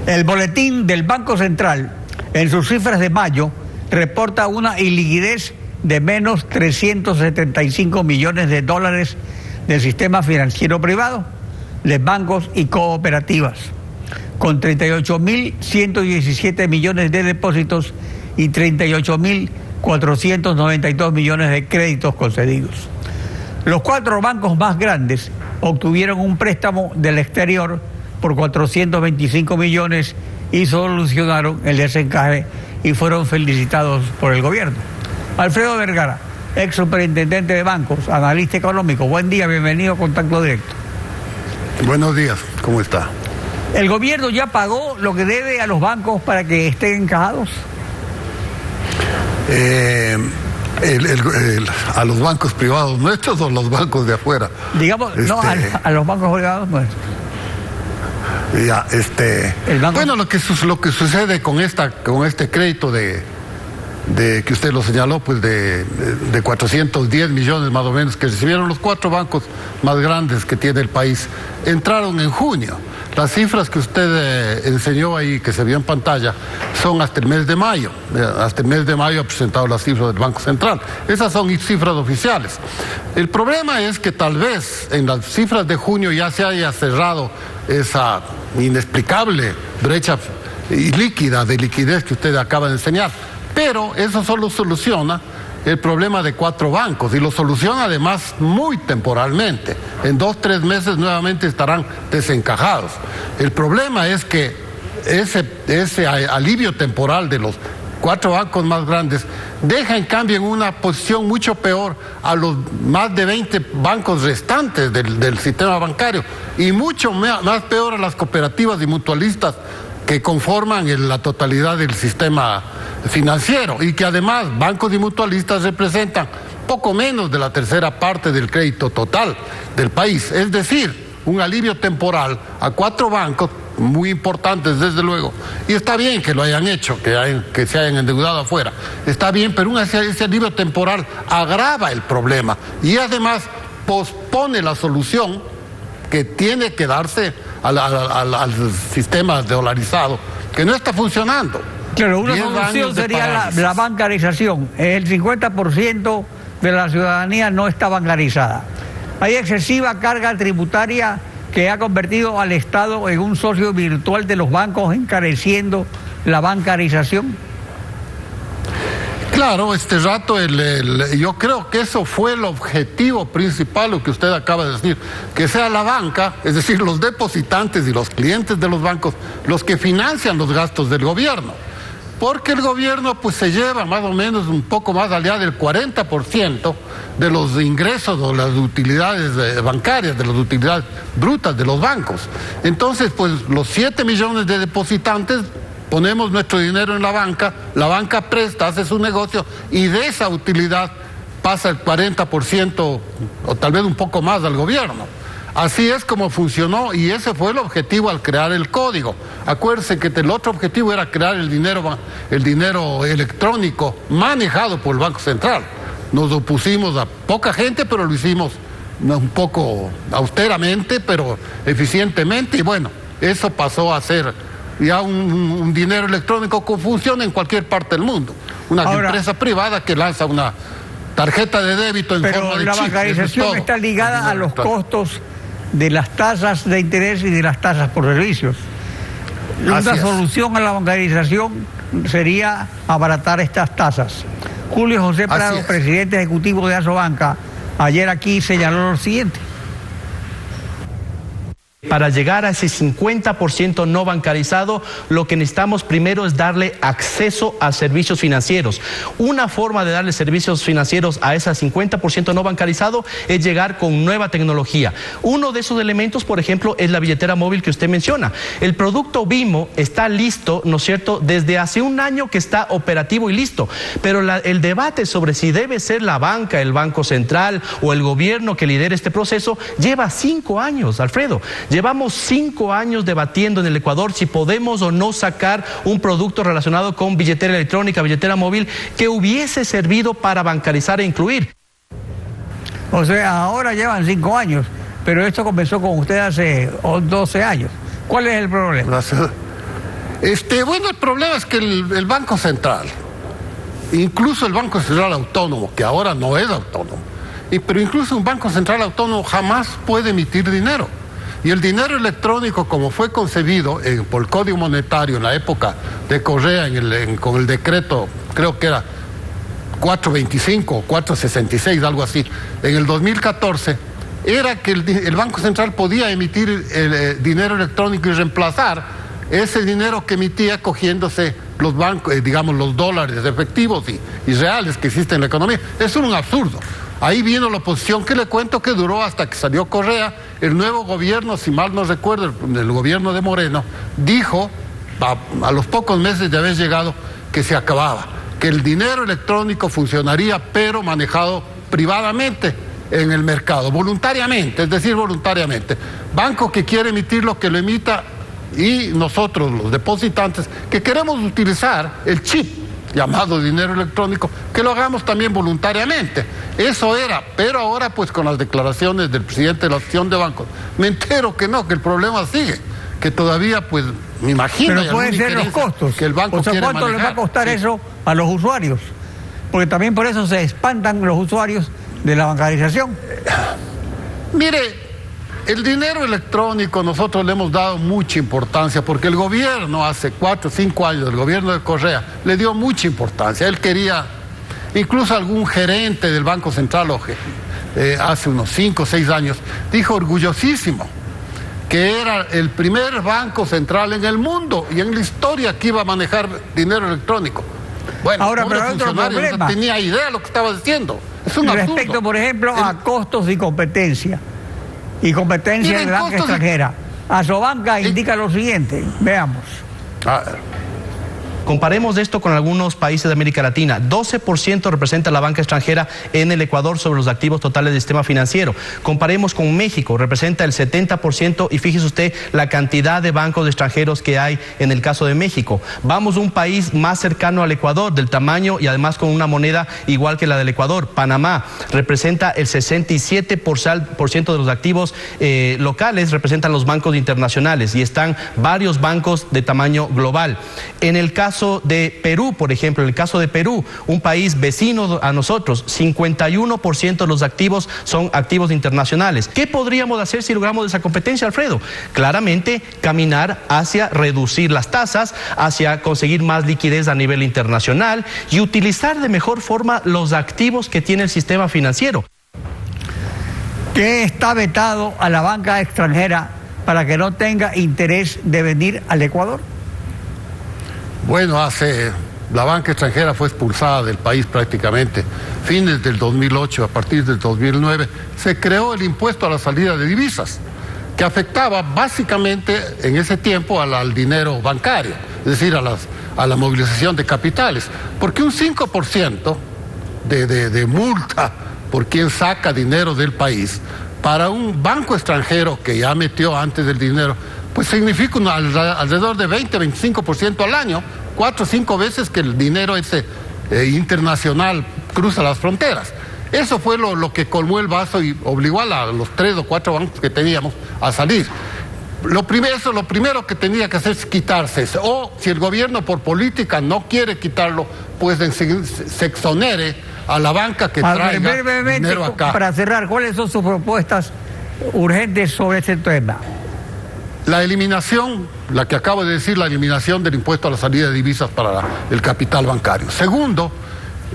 El boletín del Banco Central, en sus cifras de mayo, reporta una iliquidez de menos 375 millones de dólares del sistema financiero privado, de bancos y cooperativas, con 38.117 millones de depósitos y 38.492 millones de créditos concedidos. Los 4 bancos más grandes obtuvieron un préstamo del exterior por 425 millones y solucionaron el desencaje y fueron felicitados por el gobierno. Alfredo Vergara, ex superintendente de bancos, analista económico. Buen día, bienvenido a Contacto Directo. Buenos días, ¿cómo está? ¿El gobierno ya pagó lo que debe a los bancos para que estén encajados? A los bancos privados nuestros o los bancos de afuera. Digamos, no, a los bancos privados nuestros. Ya, bueno, lo que sucede con este crédito de que usted lo señaló, pues de 410 millones más o menos que recibieron los 4 bancos más grandes que tiene el país, entraron en junio. Las cifras que usted enseñó ahí, que se vio en pantalla, son hasta el mes de mayo. Hasta el mes de mayo ha presentado las cifras del Banco Central. Esas son cifras oficiales. El problema es que tal vez en las cifras de junio ya se haya cerrado esa inexplicable brecha líquida de liquidez que usted acaba de enseñar. Pero eso solo soluciona el problema de 4 bancos y lo soluciona además muy temporalmente. En 2-3 meses nuevamente estarán desencajados. El problema es que ese alivio temporal de los 4 bancos más grandes deja en cambio en una posición mucho peor a los más de 20 bancos restantes del sistema bancario y mucho más peor a las cooperativas y mutualistas que conforman la totalidad del sistema financiero y que además bancos y mutualistas representan poco menos de la 1/3 parte del crédito total del país. Es decir, un alivio temporal a 4 bancos muy importantes desde luego, y está bien que lo hayan hecho, que se hayan endeudado afuera, está bien, pero ese alivio temporal agrava el problema y además pospone la solución que tiene que darse al sistema dolarizado, que no está funcionando. Claro, una solución sería la bancarización. El 50% de la ciudadanía no está bancarizada. Hay excesiva carga tributaria que ha convertido al Estado en un socio virtual de los bancos, encareciendo la bancarización. Claro, este rato yo creo que eso fue el objetivo principal, lo que usted acaba de decir, que sea la banca, es decir, los depositantes y los clientes de los bancos, los que financian los gastos del gobierno. Porque el gobierno pues se lleva más o menos un poco más allá del 40% de los ingresos o las utilidades bancarias, de las utilidades brutas de los bancos. Entonces, pues los 7 millones de depositantes ponemos nuestro dinero en la banca presta, hace su negocio y de esa utilidad pasa el 40% o tal vez un poco más al gobierno. Así es como funcionó y ese fue el objetivo al crear el código. Acuérdense que el otro objetivo era crear el dinero electrónico manejado por el Banco Central. Nos opusimos a poca gente, pero lo hicimos un poco austeramente, pero eficientemente, y bueno, eso pasó a ser ya un dinero electrónico que funciona en cualquier parte del mundo. Una empresa privada que lanza una tarjeta de débito en forma de chip. Pero la bancarización está ligada a los costos de las tasas de interés y de las tasas por servicios. Una solución a la bancarización sería abaratar estas tasas. Julio José Prado, presidente ejecutivo de Asobanca, ayer aquí señaló lo siguiente. Para llegar a ese 50% no bancarizado, lo que necesitamos primero es darle acceso a servicios financieros. Una forma de darle servicios financieros a ese 50% no bancarizado es llegar con nueva tecnología. Uno de esos elementos, por ejemplo, es la billetera móvil que usted menciona. El producto BIMO está listo, ¿no es cierto?, desde hace un año que está operativo y listo. Pero el debate sobre si debe ser la banca, el Banco Central o el gobierno que lidere este proceso lleva 5 años, Alfredo. Llevamos 5 años debatiendo en el Ecuador si podemos o no sacar un producto relacionado con billetera electrónica, billetera móvil, que hubiese servido para bancarizar e incluir. O sea, ahora llevan 5 años, pero esto comenzó con usted hace 12 años. ¿Cuál es el problema? Bueno, el problema es que el Banco Central, incluso el Banco Central Autónomo, que ahora no es autónomo, pero incluso un Banco Central Autónomo jamás puede emitir dinero. Y el dinero electrónico, como fue concebido por el Código Monetario en la época de Correa, con el decreto, creo que era 425 o 466, algo así, en el 2014, era que el Banco Central podía emitir dinero electrónico y reemplazar ese dinero que emitía cogiéndose los bancos, digamos, los dólares efectivos y reales que existen en la economía. Es un absurdo. Ahí vino la oposición, que le cuento que duró hasta que salió Correa. El nuevo gobierno, si mal no recuerdo, el gobierno de Moreno, dijo, a los pocos meses de haber llegado, que se acababa, que el dinero electrónico funcionaría, pero manejado privadamente en el mercado, voluntariamente, es decir, voluntariamente. Banco que quiere emitirlo, que lo emita, y nosotros, los depositantes, que queremos utilizar el chip llamado dinero electrónico, que lo hagamos también voluntariamente. Eso era, pero ahora pues con las declaraciones del presidente de la Asociación de Bancos, me entero que no, que el problema sigue, que todavía pues me imagino... Pero pueden ser los costos, que el banco o sea, quiere ¿cuánto manejar? le va a costar eso a los usuarios? Porque también por eso se espantan los usuarios de la bancarización. Mire, el dinero electrónico nosotros le hemos dado mucha importancia, porque el gobierno hace 4 o 5 años, el gobierno de Correa, le dio mucha importancia. Él quería, incluso algún gerente del Banco Central, hace unos 5 o 6 años, dijo orgullosísimo que era el primer banco central en el mundo y en la historia que iba a manejar dinero electrónico. Bueno, ahora, pero hay otro problema. No tenía idea de lo que estaba diciendo. Es un absurdo. Respecto, por ejemplo, a costos y competencia. Y competencia de banca extranjera. Asobanca indica lo siguiente. Veamos. Comparemos esto con algunos países de América Latina. 12% representa la banca extranjera en el Ecuador sobre los activos totales del sistema financiero. Comparemos con México, representa el 70%, y fíjese usted la cantidad de bancos extranjeros que hay en el caso de México. Vamos a un país más cercano al Ecuador, del tamaño y además con una moneda igual que la del Ecuador. Panamá representa el 67% de los activos locales, representan los bancos internacionales, y están varios bancos de tamaño global. En el caso de Perú, por ejemplo, en el caso de Perú, un país vecino a nosotros, 51% de los activos son activos internacionales. ¿Qué podríamos hacer si logramos esa competencia, Alfredo? Claramente, caminar hacia reducir las tasas, hacia conseguir más liquidez a nivel internacional y utilizar de mejor forma los activos que tiene el sistema financiero. ¿Qué está vetado a la banca extranjera para que no tenga interés de venir al Ecuador? Bueno, la banca extranjera fue expulsada del país prácticamente fines del 2008, a partir del 2009, se creó el impuesto a la salida de divisas, que afectaba básicamente en ese tiempo al dinero bancario, es decir, a la movilización de capitales, porque un 5% de multa por quien saca dinero del país, para un banco extranjero que ya metió antes del dinero, pues significa alrededor de 20-25% al año, 4 o 5 veces que el dinero ese internacional cruza las fronteras. Eso fue lo que colmó el vaso y obligó a los 3 o 4 bancos que teníamos a salir. Lo primero que tenía que hacer es quitarse eso. O si el gobierno por política no quiere quitarlo, pues se exonere a la banca que traiga dinero acá. Para cerrar, ¿cuáles son sus propuestas urgentes sobre ese tema? La eliminación, la que acabo de decir, la eliminación del impuesto a la salida de divisas para el capital bancario. Segundo,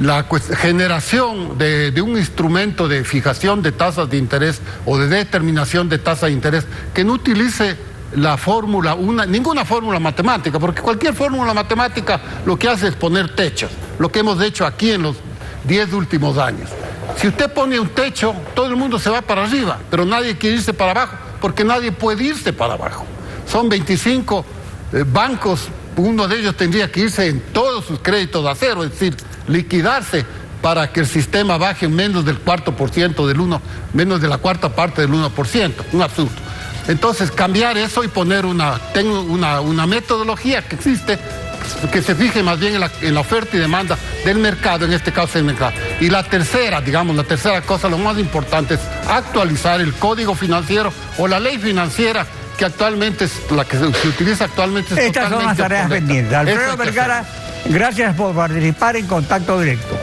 la generación de un instrumento de fijación de tasas de interés o de determinación de tasas de interés que no utilice la fórmula, ninguna fórmula matemática, porque cualquier fórmula matemática lo que hace es poner techos, lo que hemos hecho aquí en los 10 últimos años. Si usted pone un techo, todo el mundo se va para arriba, pero nadie quiere irse para abajo, porque nadie puede irse para abajo. Son 25 bancos, uno de ellos tendría que irse en todos sus créditos a cero, es decir, liquidarse para que el sistema baje menos del 4% menos de la cuarta parte del 1%, un absurdo. Entonces, cambiar eso y poner una metodología que existe, que se fije más bien en la oferta y demanda del mercado, en este caso el mercado. Y la tercera cosa, lo más importante, es actualizar el código financiero o la ley financiera que actualmente es la que se utiliza actualmente. Estas son las tareas pendientes. Alfredo Vergara, gracias por participar en Contacto Directo.